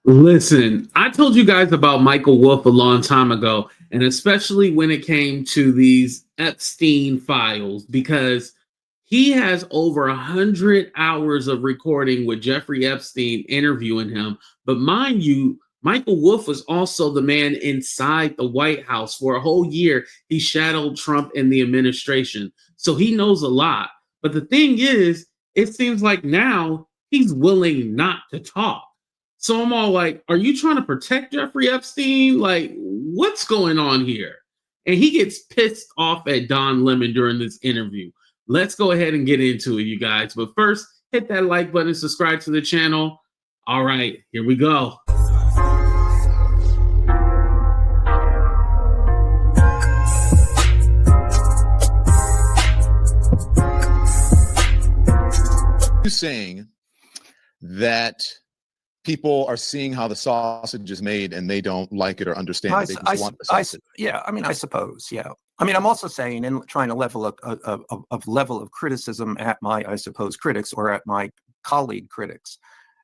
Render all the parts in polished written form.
Listen, I told you guys about Michael Wolff a long time ago, and especially when it came to these Epstein files, because he has over 100 hours of recording with Jeffrey Epstein interviewing him. But mind you, Michael Wolff was also the man inside the White House for a whole year. He shadowed Trump and the administration. So he knows a lot. But the thing is, it seems like now he's willing not to talk. So I'm all like, are you trying to protect Jeffrey Epstein? Like, what's going on here? And he gets pissed off at Don Lemon during this interview. Let's go ahead and get into it, you guys. But first, hit that like button, subscribe to the channel. All right, here we go. You saying that people are seeing how the sausage is made and they don't like it or understand it. They just want the sausage. Yeah, I mean, I suppose, yeah. I mean, I'm also saying, and trying to level up a level of criticism at my, I suppose, critics or at my colleague critics,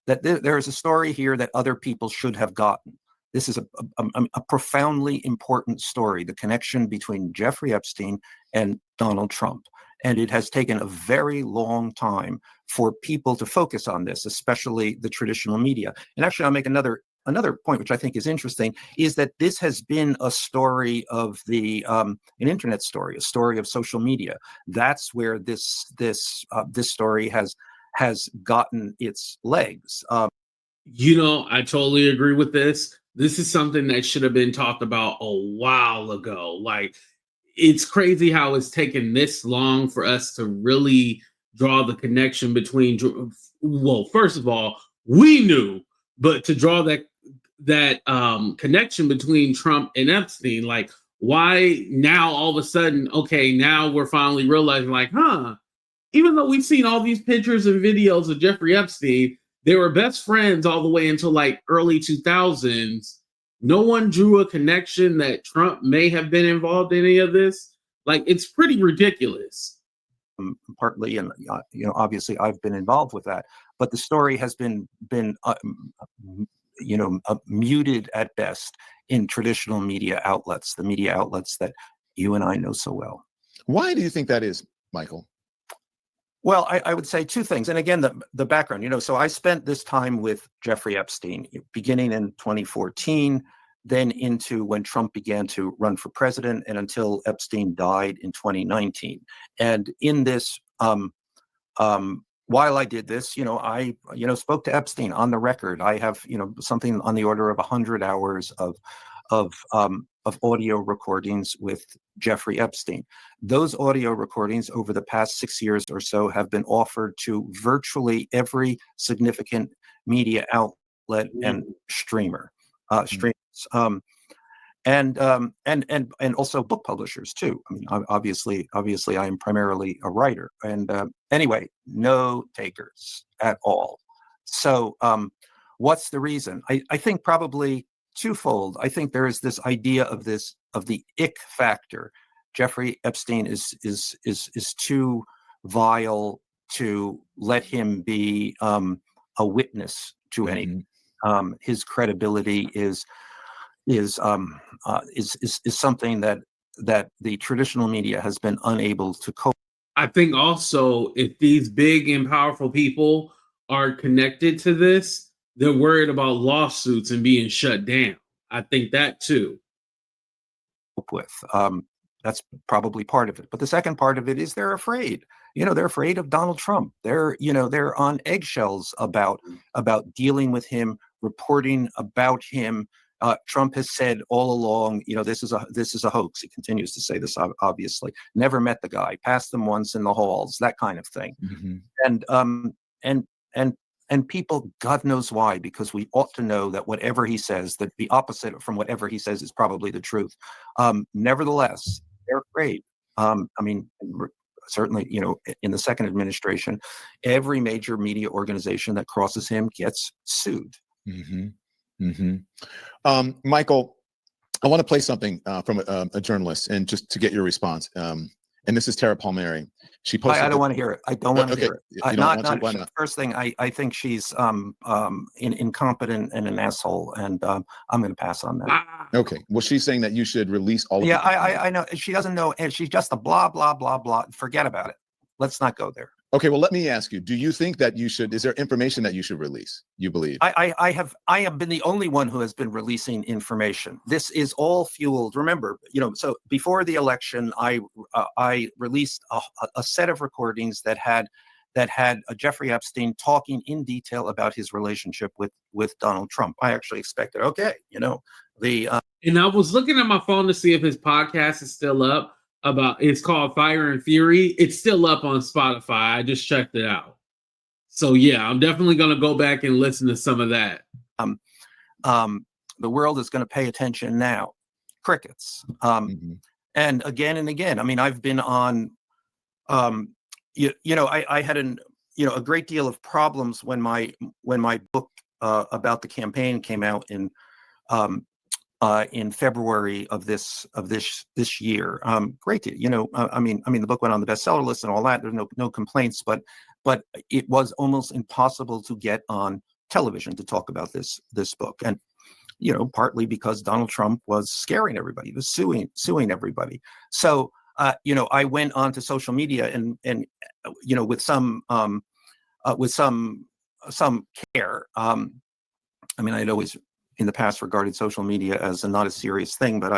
that there is a story here that other people should have gotten. This is a profoundly important story, the connection between Jeffrey Epstein and Donald Trump. And it has taken a very long time for people to focus on this, especially the traditional media. And actually, I'll make another point, which I think is interesting, is that this has been a story of an internet story, a story of social media. That's where this story has gotten its legs. I totally agree with this. This is something that should have been talked about a while ago. Like, it's crazy how it's taken this long for us to really draw the connection between, well, first of all, we knew, but to draw that connection between Trump and Epstein, like, why now all of a sudden, okay, now we're finally realizing, like, even though we've seen all these pictures and videos of Jeffrey Epstein, they were best friends all the way until like early 2000s. No one drew a connection that Trump may have been involved in any of this. Like, it's pretty ridiculous. Partly, and obviously, I've been involved with that. But the story has been muted at best in traditional media outlets, the media outlets that you and I know so well. Why do you think that is, Michael? Well, I would say two things. And again, the background, so I spent this time with Jeffrey Epstein beginning in 2014, then into when Trump began to run for president and until Epstein died in 2019. And in this, while I did this, I spoke to Epstein on the record. I have, something on the order of 100 hours of audio recordings with Jeffrey Epstein. Those audio recordings over the past 6 years or so have been offered to virtually every significant media outlet and streamers, and also book publishers too. I mean, obviously, I am primarily a writer, and anyway, no takers at all. So, what's the reason? I think probably twofold. I think there is this idea of the ick factor. Jeffrey Epstein is too vile to let him be a witness to anything. His credibility is something that the traditional media has been unable to cope. I think also, if these big and powerful people are connected to this, they're worried about lawsuits and being shut down. I think that too. That's probably part of it. But the second part of it is they're afraid. They're afraid of Donald Trump. They're on eggshells about dealing with him, reporting about him. Trump has said all along, this is a hoax. He continues to say this, obviously. Never met the guy, passed them once in the halls, that kind of thing. And people, God knows why, because we ought to know that whatever he says, that the opposite from whatever he says is probably the truth. Nevertheless, they're afraid. I mean, certainly, in the second administration, every major media organization that crosses him gets sued. Michael, I want to play something from a journalist, and just to get your response. and this is Tara Palmieri. She posted. I don't want to hear it. I don't want to hear it. You don't want to? Why not? First thing, I think she's incompetent and an asshole, and I'm going to pass on that. Okay. Well, she's saying that you should release all of Yeah, I know. She doesn't know, and she's just a blah, blah, blah, blah. Forget about it. Let's not go there. Okay, well, let me ask you, do you think that you should, is there information that you should release, you believe? I have been the only one who has been releasing information. This is all fueled. Remember, so before the election, I released a set of recordings that had Jeffrey Epstein talking in detail about his relationship with Donald Trump. I actually expected, and I was looking at my phone to see if his podcast is still up. It's called Fire and Fury. It's still up on Spotify. I just checked it out. So yeah, I'm definitely going to go back and listen to some of that. The world is going to pay attention now. Crickets. And again. I mean, I've been on, I had a great deal of problems when my book about the campaign came out in February of this year. Great deal, I mean, the book went on the bestseller list and all that. There's no complaints, but it was almost impossible to get on television to talk about this book, and partly because Donald Trump was scaring everybody, he was suing everybody. So I went onto social media and with some care. I mean, I'd always in the past regarded social media as not a serious thing, but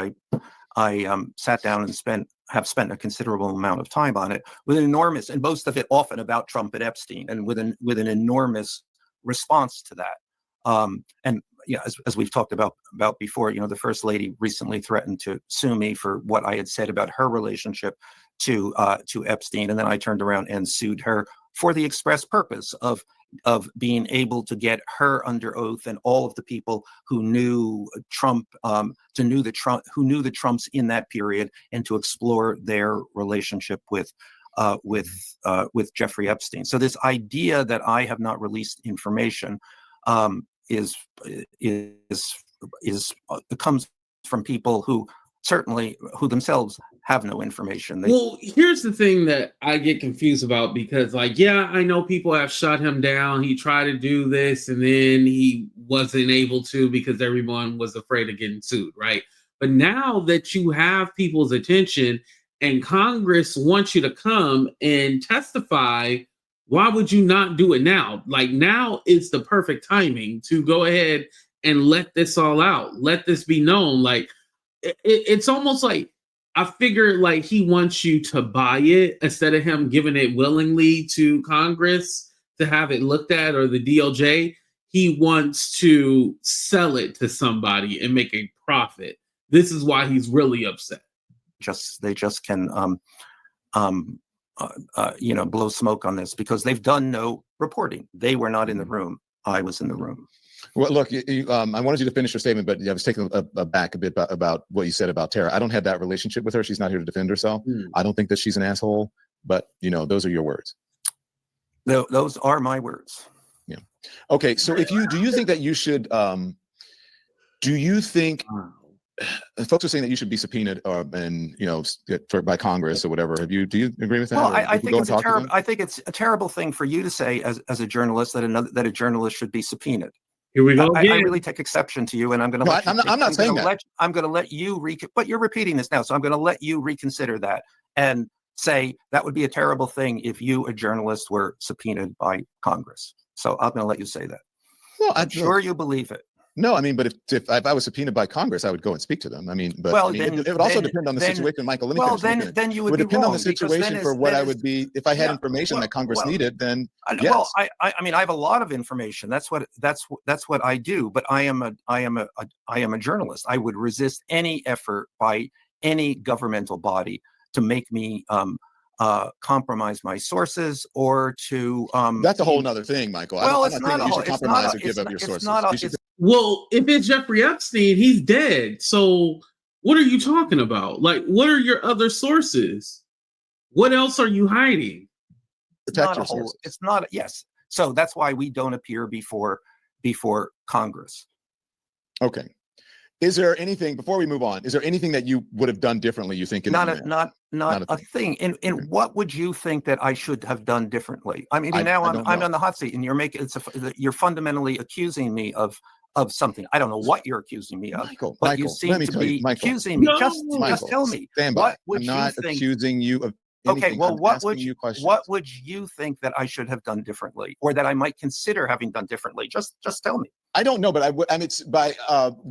I sat down and have spent a considerable amount of time on it with an enormous, and most of it often about Trump and Epstein, and with an enormous response to that. And as we've talked about before, the First Lady recently threatened to sue me for what I had said about her relationship to Epstein, and then I turned around and sued her for the express purpose of being able to get her under oath and all of the people who knew Trump, who knew the Trumps in that period, and to explore their relationship with Jeffrey Epstein. So this idea that I have not released information is comes from people who themselves have no information. Well, here's the thing that I get confused about, because I know people have shut him down. He tried to do this and then he wasn't able to because everyone was afraid of getting sued, right? But now that you have people's attention and Congress wants you to come and testify, why would you not do it now? Now is the perfect timing to go ahead and let this all out. Let this be known. It's almost like, I figure he wants you to buy it instead of him giving it willingly to Congress to have it looked at, or the DOJ. He wants to sell it to somebody and make a profit. This is why he's really upset. They just can blow smoke on this because they've done no reporting. They were not in the room. I was in the room. Well, look, I wanted you to finish your statement, but I was taken aback a bit about what you said about Tara. I don't have that relationship with her. She's not here to defend herself. I don't think that she's an asshole, but those are your words. Those are my words. Yeah. Okay. So do you think that you should, do you think folks are saying that you should be subpoenaed by Congress or whatever? Do you agree with that? Well, I think it's a terrible thing for you to say as a journalist that a journalist should be subpoenaed. Here we go. I really take exception to you, and I'm going to. I'm not saying that. I'm going to let you but you're repeating this now, so I'm going to let you reconsider that and say that would be a terrible thing if you, a journalist, were subpoenaed by Congress. So I'm going to let you say that. Well, I'm sure you believe it. No, I mean, but if I was subpoenaed by Congress, I would go and speak to them. I mean, but it would also depend on the situation, Michael. Then you would depend on the situation for what I would be if I had information that Congress needed. Then yes. Well, I mean, I have a lot of information. That's what I do. But I am a journalist. I would resist any effort by any governmental body to make me compromise my sources or to. That's a whole nother thing, Michael. Well, it's not a whole. Compromise or give up your sources. Well, if it's Jeffrey Epstein, he's dead. So what are you talking about? What are your other sources? What else are you hiding? Protect your sources. It's not. Yes. So that's why we don't appear before Congress. Okay. Is there anything, before we move on, is there anything that you would have done differently, you think? Not a thing. In Okay. what would you think that I should have done differently? I mean, I now don't I'm know. on the hot seat, and you're fundamentally accusing me of something. I don't know what you're accusing me of, but you seem to be accusing me. No. Just tell me. Stand by. What would I'm not you think? accusing you of anything. Okay, well, I'm asking you questions. what would you think that I should have done differently, or that I might consider having done differently? Just tell me. I don't know, but I would. I mean, it's by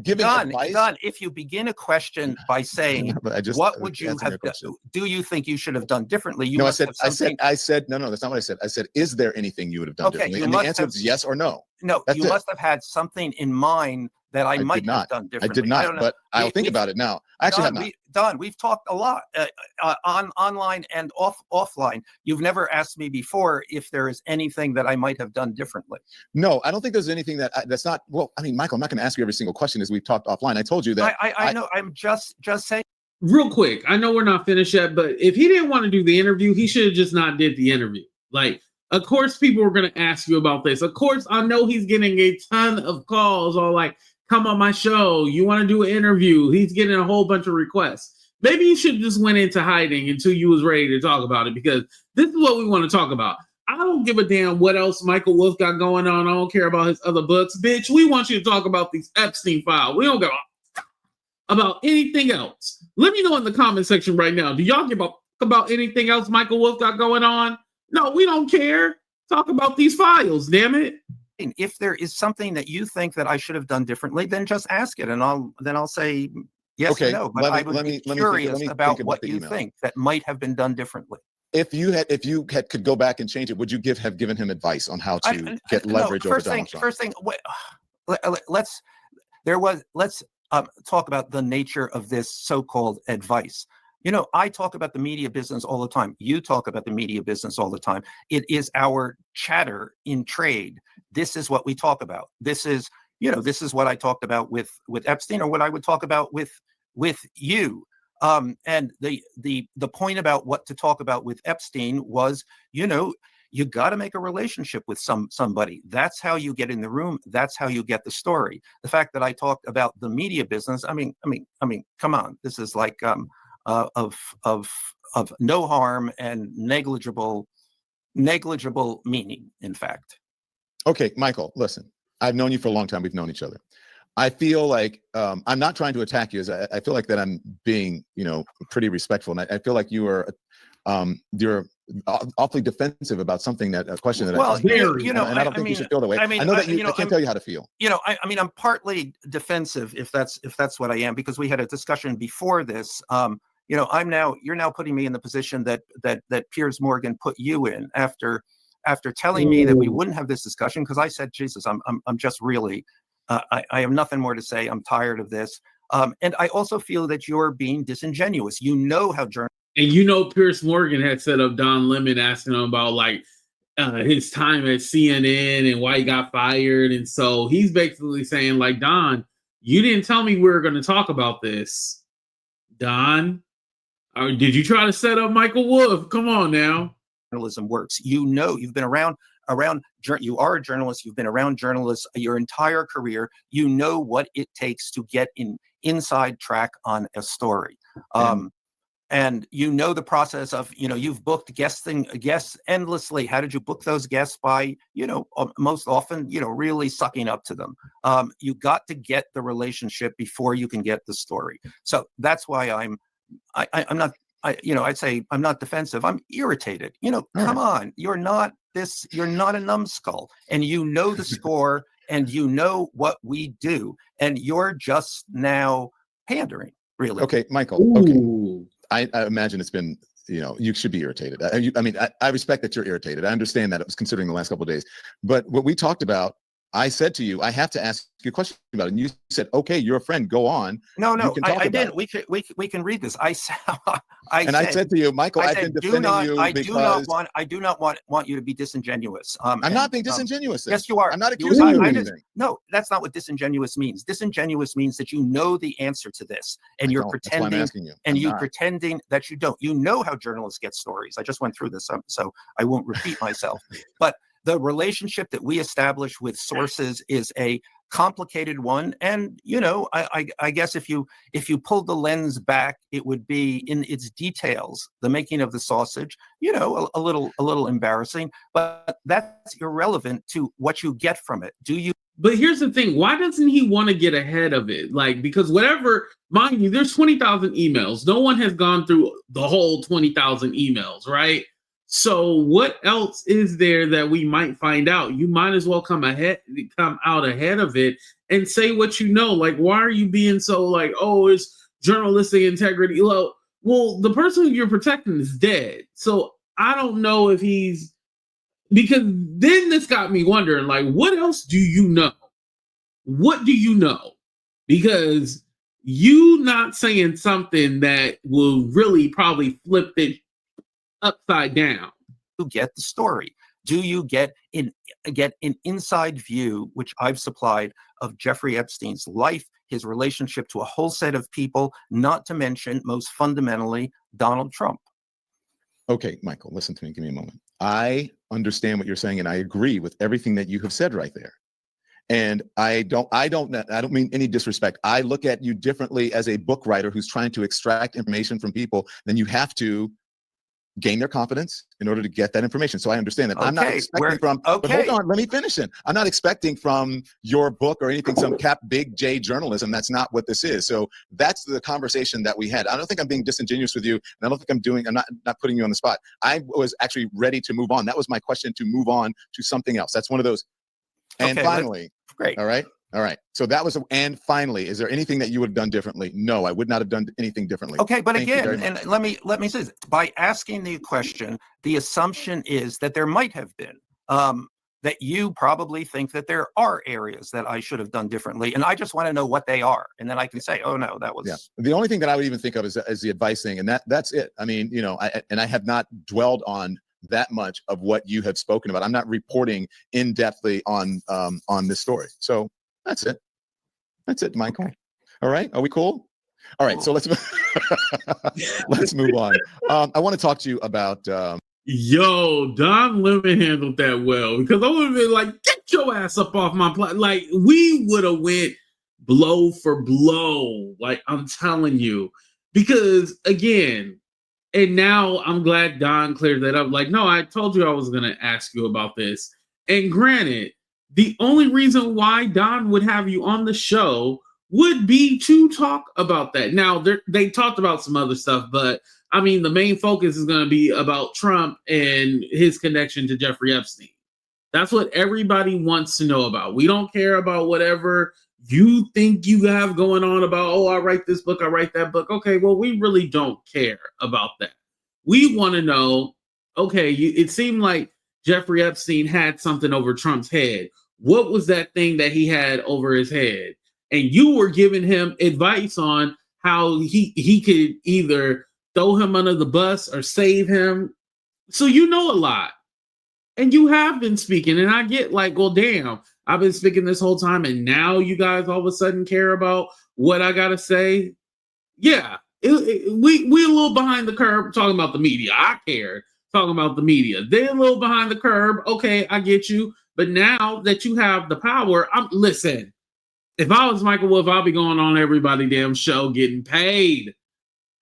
giving advice. Don, if you begin a question by saying, But I just, "What would you answering your have question. done? Do you think you should have done differently?" You No, must have something. I said, no, that's not what I said. I said, is there anything you would have done Okay, differently? you And the must answer have- is yes or no. No, That's you it. must have had something in mind that I might did not. have done I differently. did not, don't know. but I'll think we've- about it now. I actually have not. Don, we've talked a lot online and offline. You've never asked me before if there is anything that I might have done differently. No, I don't think there's anything that's not. Well, I mean, Michael, I'm not going to ask you every single question as we've talked offline. I told you that. I know. I'm just saying. Real quick, I know we're not finished yet, but if he didn't want to do the interview, he should have just not did the interview. Like, of course, people were going to ask you about this. Of course, I know he's getting a ton of calls all like, come on my show. You want to do an interview? He's getting a whole bunch of requests. Maybe you should have just went into hiding until you was ready to talk about it, because this is what we want to talk about. I don't give a damn what else Michael Wolff got going on. I don't care about his other books. Bitch, we want you to talk about these Epstein files. We don't give about anything else. Let me know in the comment section right now. Do y'all give a about anything else Michael Wolff got going on? No, we don't care. Talk about these files, damn it. If there is something that you think that I should have done differently, then just ask it, and I'll say yes Okay, or no. But I would be curious about what you think that might have been done differently. If you could go back and change it, would you have given him advice on how to get leverage over Donald Trump? First thing, let's talk about the nature of this so-called advice. You know, I talk about the media business all the time. You talk about the media business all the time. It is our chatter in trade. This is what we talk about. This is what I talked about with Epstein, or what I would talk about with you. And the point about what to talk about with Epstein was, you got to make a relationship with somebody. That's how you get in the room. That's how you get the story. The fact that I talked about the media business, I mean, come on, this is like of no harm and negligible meaning, in fact. Okay, Michael, listen, I've known you for a long time. We've known each other. I feel like I'm not trying to attack you. As I feel like that I'm being, pretty respectful, and I feel like you're awfully defensive about something a question that well, and I don't think you should feel that way. I know that I can't tell you how to feel. I'm partly defensive, if that's what I am, because we had a discussion before this. You're now putting me in the position that Piers Morgan put you in after telling me that we wouldn't have this discussion, because I said, Jesus, I'm just really. I have nothing more to say. I'm tired of this. And I also feel that you're being disingenuous. You know how journalists. And Piers Morgan had set up Don Lemon asking him about his time at CNN and why he got fired. And so he's basically saying, like, Don, you didn't tell me we were going to talk about this. Don, did you try to set up Michael Wolff? Come on now. Journalism works. You've been around. You are a journalist. You've been around journalists your entire career. You know what it takes to get inside track on a story. And the process of, you've booked guests endlessly. How did you book those guests? By, most often, really sucking up to them. You got to get the relationship before you can get the story. So that's why I'm not, I'd say I'm not defensive. I'm irritated. Come on, you're not a numbskull, and the score, and what we do, and you're just now pandering, really. Okay, Michael. Ooh. Okay. I imagine it's been, you should be irritated. I respect that you're irritated. I understand that, it was considering the last couple of days. But what we talked about, I said to you, I have to ask you a question about it. And you said, okay, you're a friend, go on. No, I didn't. We can read this. I said to you, Michael, I've been defending you because I do not want you to be disingenuous. I'm not being disingenuous. Yes, you are. I'm not accusing you of anything. No, that's not what disingenuous means. Disingenuous means that you know the answer to this, and you're pretending. That's why I'm asking you. And you're pretending that you don't. You know how journalists get stories. I just went through this, so I won't repeat myself. But the relationship that we establish with sources is a complicated one. And, I guess if you pulled the lens back, it would be in its details, the making of the sausage, a little embarrassing, but that's irrelevant to what you get from it. But here's the thing. Why doesn't he want to get ahead of it? Like, because whatever, mind you, there's 20,000 emails. No one has gone through the whole 20,000 emails, right? So what else is there that we might find out? You might as well come out ahead of it and say what you know. Like, why are you being so like, oh, it's journalistic integrity? Well, the person you're protecting is dead. So I don't know if he's, because then this got me wondering, like, what else do you know? What do you know? Because you not saying something that will really probably flip it upside down. You get the story. Do you get an inside view, which I've supplied, of Jeffrey Epstein's life, his relationship to a whole set of people, not to mention, most fundamentally, Donald Trump? Okay, Michael, listen to me. Give me a moment. I understand what you're saying, and I agree with everything that you have said right there. And I don't mean any disrespect. I look at you differently as a book writer who's trying to extract information from people. Then you have to gain their confidence in order to get that information. So I understand that. Okay, I'm not expecting but hold on, let me finish it. I'm not expecting from your book or anything, some big J journalism. That's not what this is. So that's the conversation that we had. I don't think I'm being disingenuous with you. And I don't think I'm not putting you on the spot. I was actually ready to move on. That was my question, to move on to something else. That's one of those. And okay, finally, great. All right. So that was, and finally, is there anything that you would have done differently? No, I would not have done anything differently. Okay, but again, and let me say this. By asking the question, the assumption is that there might have been, that you probably think that there are areas that I should have done differently. And I just want to know what they are. And then I can say, oh no, that was. Yeah. The only thing that I would even think of is the advice thing. And that's it. I mean, I have not dwelled on that much of what you have spoken about. I'm not reporting in depthly on this story. So that's it. That's it, Michael. Okay. All right. Are we cool? All right. So let's move on. I want to talk to you about. Yo, Don Lemon handled that well, because I would have been like, get your ass up off my plot. Like, we would have went blow for blow. Like, I'm telling you, because again, and now I'm glad Don cleared that up. Like, no, I told you I was going to ask you about this. And granted, the only reason why Don would have you on the show would be to talk about that. Now, they talked about some other stuff, but I mean, the main focus is going to be about Trump and his connection to Jeffrey Epstein. That's what everybody wants to know about. We don't care about whatever you think you have going on about, oh, I write this book, I write that book. Okay, well, we really don't care about that. We want to know, okay, it seemed like Jeffrey Epstein had something over Trump's head. What was that thing that he had over his head? And you were giving him advice on how he could either throw him under the bus or save him. So you know a lot. And you have been speaking. And I get like, well, damn, I've been speaking this whole time. And now you guys all of a sudden care about what I got to say. Yeah, we a little behind the curve talking about the media. I care talking about the media. They're a little behind the curve. Okay, I get you. But now that you have the power, listen, if I was Michael Wolff, I'd be going on everybody damn show getting paid.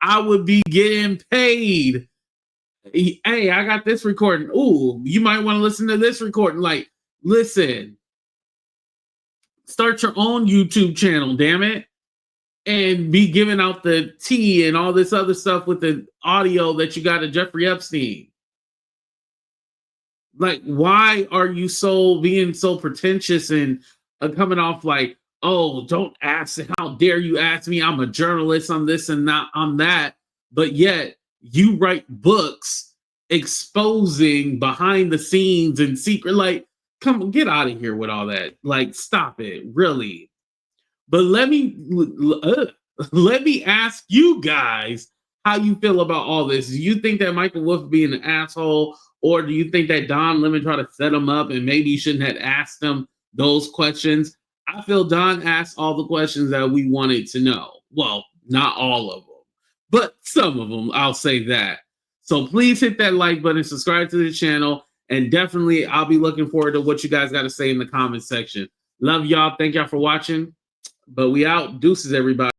I would be getting paid. Hey, I got this recording. Ooh, you might want to listen to this recording. Like, listen, start your own YouTube channel, damn it. And be giving out the tea and all this other stuff with the audio that you got of Jeffrey Epstein. Like, why are you being so pretentious and coming off like, oh, don't ask, how dare you ask me? I'm a journalist on this and not on that. But yet you write books exposing behind the scenes and secret, like, come on, get out of here with all that. Like, stop it, really. But let me ask you guys how you feel about all this. Do you think that Michael Wolff being an asshole, or do you think that Don Lemon tried to set him up and maybe you shouldn't have asked him those questions? I feel Don asked all the questions that we wanted to know. Well, not all of them, but some of them, I'll say that. So please hit that like button, subscribe to the channel, and definitely I'll be looking forward to what you guys got to say in the comment section. Love y'all. Thank y'all for watching. But we out. Deuces, everybody.